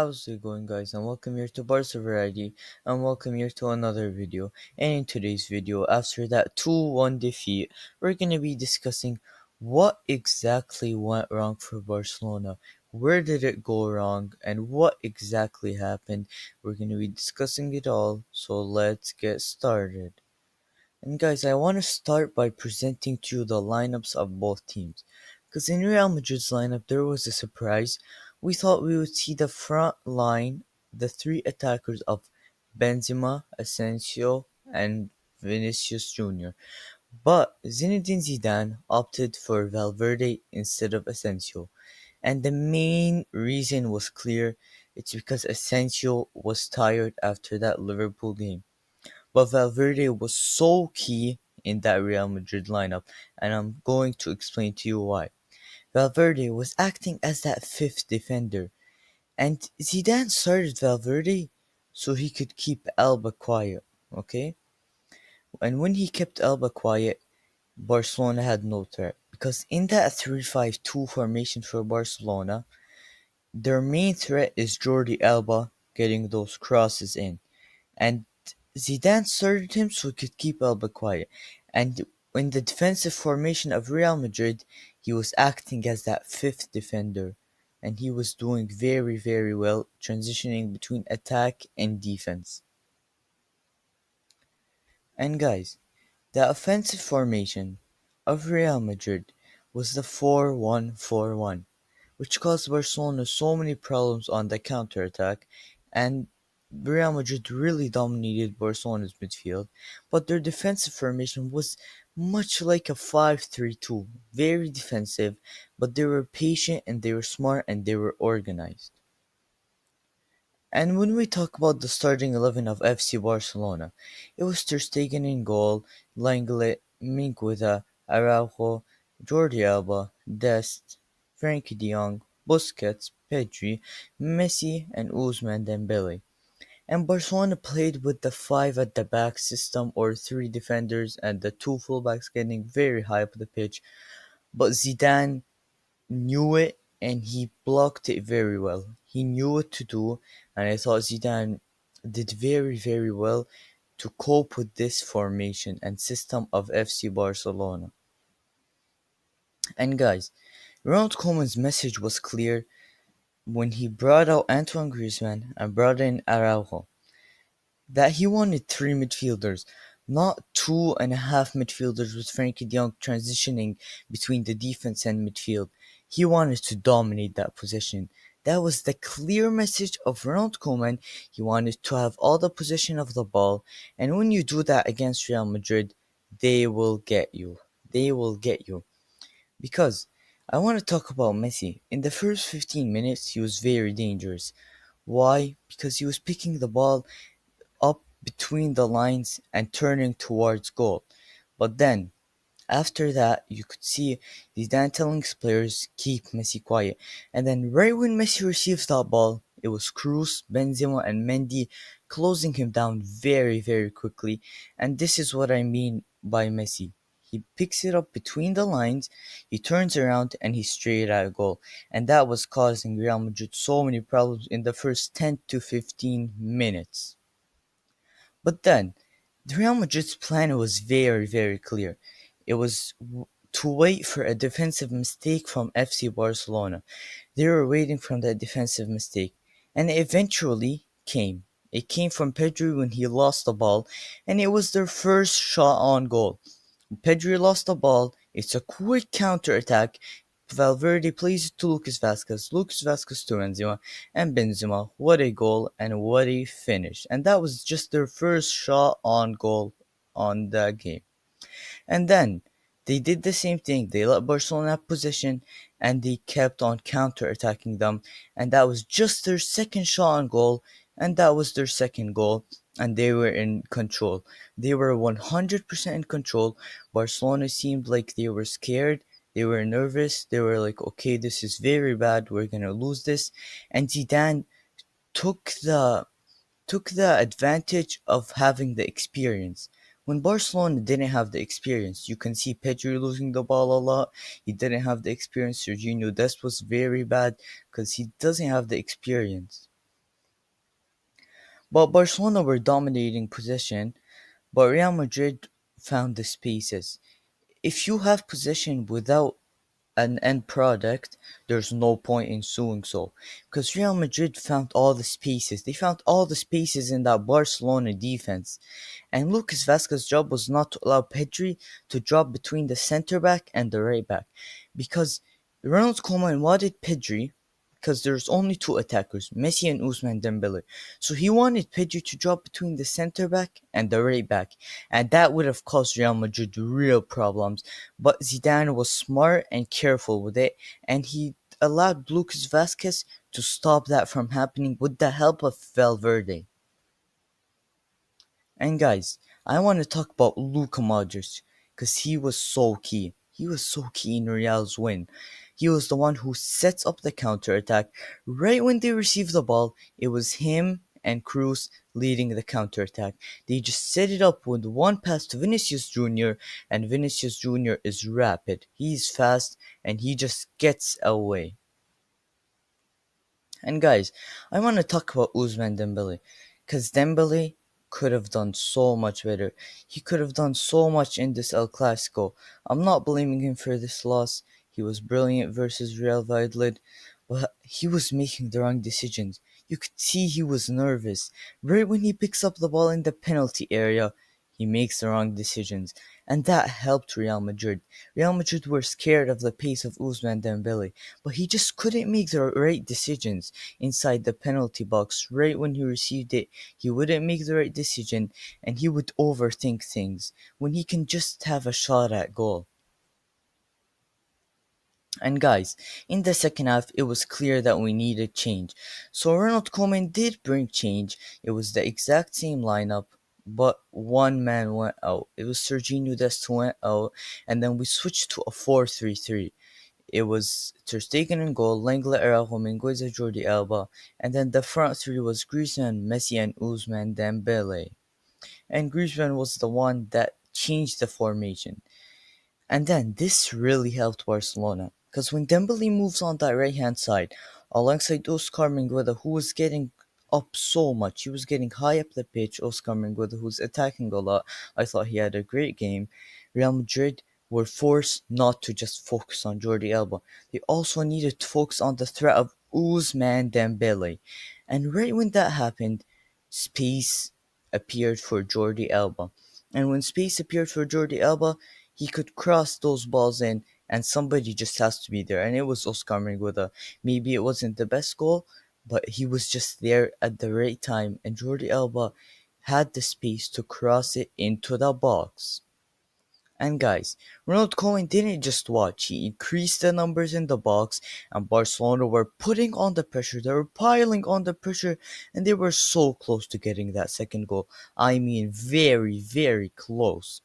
how's it going, guys? And welcome here to Barca Variety, and welcome here to another video. And in today's video, after that 2-1 defeat, we're gonna be discussing what exactly went wrong for Barcelona. Where did it go wrong, and what exactly happened? We're gonna be discussing it all, so let's get started. And guys, I want to start by presenting to you the lineups of both teams. Because in Real Madrid's lineup, there was a surprise. We thought we would see the front line, the three attackers of Benzema, Asensio, and Vinicius Jr. But Zinedine Zidane opted for Valverde instead of Asensio. And the main reason was clear. It's because Asensio was tired after that Liverpool game. But Valverde was so key in that Real Madrid lineup, and I'm going to explain to you why. Valverde was acting as that fifth defender, and Zidane started Valverde so he could keep Alba quiet, okay? And when he kept Alba quiet, Barcelona had no threat. Because in that 3-5-2 formation for Barcelona, their main threat is Jordi Alba getting those crosses in. And Zidane started him so he could keep Alba quiet. And in the defensive formation of Real Madrid, he was acting as that fifth defender. And he was doing very, very well, transitioning between attack and defense. And guys, the offensive formation of Real Madrid was the 4-1-4-1, which caused Barcelona so many problems on the counter-attack, and Real Madrid really dominated Barcelona's midfield, but their defensive formation was much like a 5-3-2, very defensive, but they were patient and they were smart and they were organized. And when we talk about the starting 11 of FC Barcelona, it was Ter Stegen in goal, Lenglet, Mingueza, Araujo, Jordi Alba, Dest, Frenkie de Jong, Busquets, Pedri, Messi, and Ousmane Dembele. And Barcelona played with the 5 at the back system, or 3 defenders and the 2 fullbacks getting very high up the pitch, but Zidane knew it and he blocked it very well. He knew what to do, and I thought Zidane did very, very well to cope with this formation and system of FC Barcelona. And guys, Ronald Koeman's message was clear when he brought out Antoine Griezmann and brought in Araujo, that he wanted 3 midfielders, not 2.5 midfielders with Frenkie de Jong transitioning between the defense and midfield. He wanted to dominate that position. That was the clear message of Ronald Koeman. He wanted to have all the possession of the ball, and when you do that against Real Madrid, they will get you. They will get you. Because I want to talk about Messi. In the first 15 minutes, he was very dangerous. Why? Because he was picking the ball up between the lines and turning towards goal. But then, after that, you could see Zidane telling his players keep Messi quiet. And then right when Messi receives that ball, it was Kroos, Benzema, and Mendy closing him down very, very quickly. And this is what I mean by Messi. He picks it up between the lines, he turns around, and he's straight at a goal. And that was causing Real Madrid so many problems in the first 10 to 15 minutes. But then, the Real Madrid's plan was very, very clear. It was to wait for a defensive mistake from FC Barcelona. They were waiting for that defensive mistake, and it eventually came. It came from Pedri when he lost the ball, and it was their first shot on goal. Pedri lost the ball. It's a quick counter attack. Valverde plays it to Lucas Vazquez. Lucas Vazquez to Benzema. And Benzema, what a goal and what a finish. And that was just their first shot on goal on the game. And then they did the same thing. They let Barcelona have possession and they kept on counter attacking them. And that was just their second shot on goal. And that was their second goal. And they were in control. They were 100% in control. Barcelona seemed like they were scared. They were nervous. They were like, okay, this is very bad. We're going to lose this. And Zidane took the took the advantage of having the experience. When Barcelona didn't have the experience, you can see Pedri losing the ball a lot. He didn't have the experience. Serginho Dest was very bad because he doesn't have the experience. But Barcelona were dominating possession, but Real Madrid found the spaces. If you have possession without an end product, there's no point in doing so. Because Real Madrid found all the spaces. They found all the spaces in that Barcelona defense. And Lucas Vazquez's job was not to allow Pedri to drop between the centre back and the right back. Because Ronald Koeman wanted Pedri, because there's only two attackers, Messi and Ousmane Dembele. So he wanted Pedri to drop between the centre back and the right back. And that would have caused Real Madrid real problems. But Zidane was smart and careful with it, and he allowed Lucas Vazquez to stop that from happening with the help of Valverde. And guys, I want to talk about Luka Modric because he was so key. He was so key in Real's win. He was the one who sets up the counter attack. Right when they receive the ball, it was him and Cruz leading the counter attack. They just set it up with one pass to Vinicius Jr., and Vinicius Jr. is rapid. He's fast and he just gets away. And guys, I want to talk about Ousmane Dembele, because Dembele could have done so much better. He could have done so much in this El Clasico. I'm not blaming him for this loss. He was brilliant versus Real Valladolid, but he was making the wrong decisions. You could see he was nervous. Right when he picks up the ball in the penalty area, he makes the wrong decisions, and that helped Real Madrid. Real Madrid were scared of the pace of Ousmane Dembele, but he just couldn't make the right decisions inside the penalty box. Right when he received it, he wouldn't make the right decision, and he would overthink things when he can just have a shot at goal. And guys, in the second half, it was clear that we needed change. So Ronald Koeman did bring change. It was the exact same lineup, but one man went out. It was Serginho Dest who went out, and then we switched to a 4-3-3. It was Ter Stegen in goal, Lenglet, Araujo, Mingueza, Jordi Alba, and then the front three was Griezmann, Messi, and Ousmane Dembele. And Griezmann was the one that changed the formation. And then this really helped Barcelona, because when Dembele moves on that right hand side, alongside Oscar Mingueza, who was getting up so much, he was getting high up the pitch. Oscar Mingueza, who's attacking a lot, I thought he had a great game. Real Madrid were forced not to just focus on Jordi Alba. They also needed to focus on the threat of Ousmane Dembele. And right when that happened, space appeared for Jordi Alba. And when space appeared for Jordi Alba, he could cross those balls in, and somebody just has to be there. And it was Oscar Mingueza. Maybe it wasn't the best goal, but he was just there at the right time, and Jordi Alba had the space to cross it into the box. And guys, Ronald Koeman didn't just watch, he increased the numbers in the box, and Barcelona were putting on the pressure, they were piling on the pressure, and they were so close to getting that second goal. I mean, very, very close.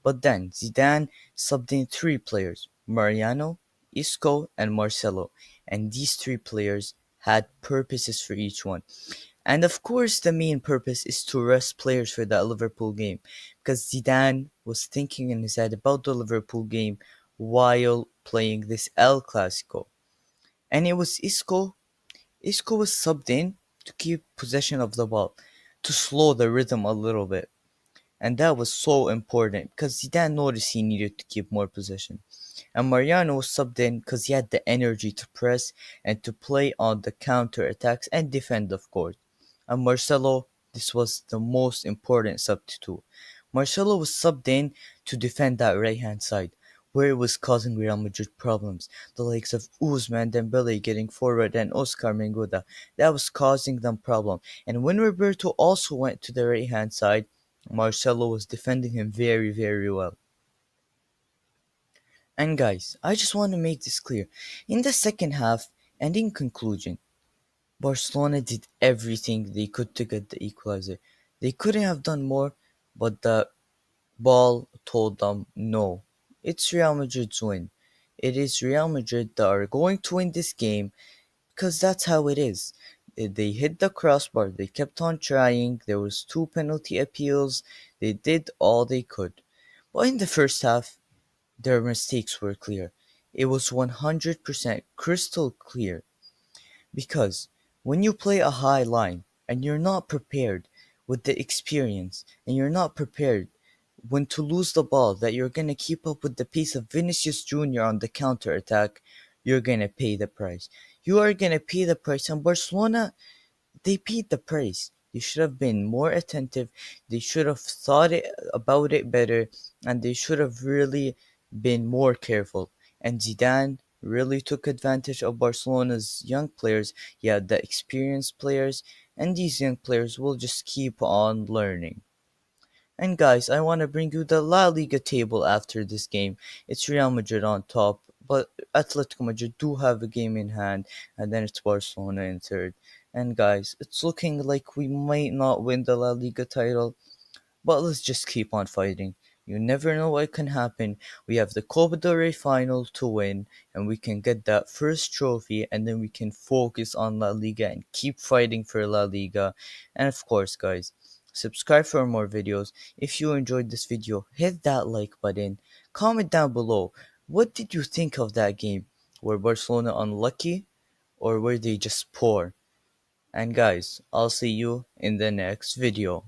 But then Zidane subbed in three players, Mariano, Isco, and Marcelo, and these three players had purposes for each one. And of course, the main purpose is to rest players for that Liverpool game, because Zidane was thinking in his head about the Liverpool game while playing this El Clasico. And it was Isco. Isco was subbed in to keep possession of the ball, to slow the rhythm a little bit. And that was so important because Zidane noticed he needed to keep more possession. And Mariano was subbed in because he had the energy to press and to play on the counter attacks and defend, of course. And Marcelo, this was the most important substitute. Marcelo was subbed in to defend that right hand side, where it was causing Real Madrid problems. The likes of Ousmane Dembele getting forward and Oscar Menguda, that was causing them problem. And when Roberto also went to the right hand side, Marcelo was defending him very, very well. And guys, I just want to make this clear. In the second half, and in conclusion, Barcelona did everything they could to get the equalizer. They couldn't have done more, but the ball told them no. It's Real Madrid's win. It is Real Madrid that are going to win this game because that's how it is. They hit the crossbar. They kept on trying. There was two penalty appeals. They did all they could. But in the first half, their mistakes were clear. It was 100% crystal clear because when you play a high line, and you're not prepared with the experience, and you're not prepared when to lose the ball, that you're going to keep up with the pace of Vinicius Jr. on the counter attack, you're going to pay the price. You are going to pay the price. And Barcelona, they paid the price. They should have been more attentive. They should have about it better, and they should have really been more careful. And Zidane really took advantage of Barcelona's young players. He had the experienced players, and these young players will just keep on learning. And guys, I want to bring you the La Liga table after this game. It's Real Madrid on top, but Atletico Madrid do have a game in hand, and then it's Barcelona in third. And guys, it's looking like we might not win the La Liga title, but let's just keep on fighting. You never know what can happen. We have the Copa del Rey final to win, and we can get that first trophy, and then we can focus on La Liga and keep fighting for La Liga. And of course, guys, subscribe for more videos. If you enjoyed this video, hit that like button. Comment down below. What did you think of that game? Were Barcelona unlucky, or were they just poor? And guys, I'll see you in the next video.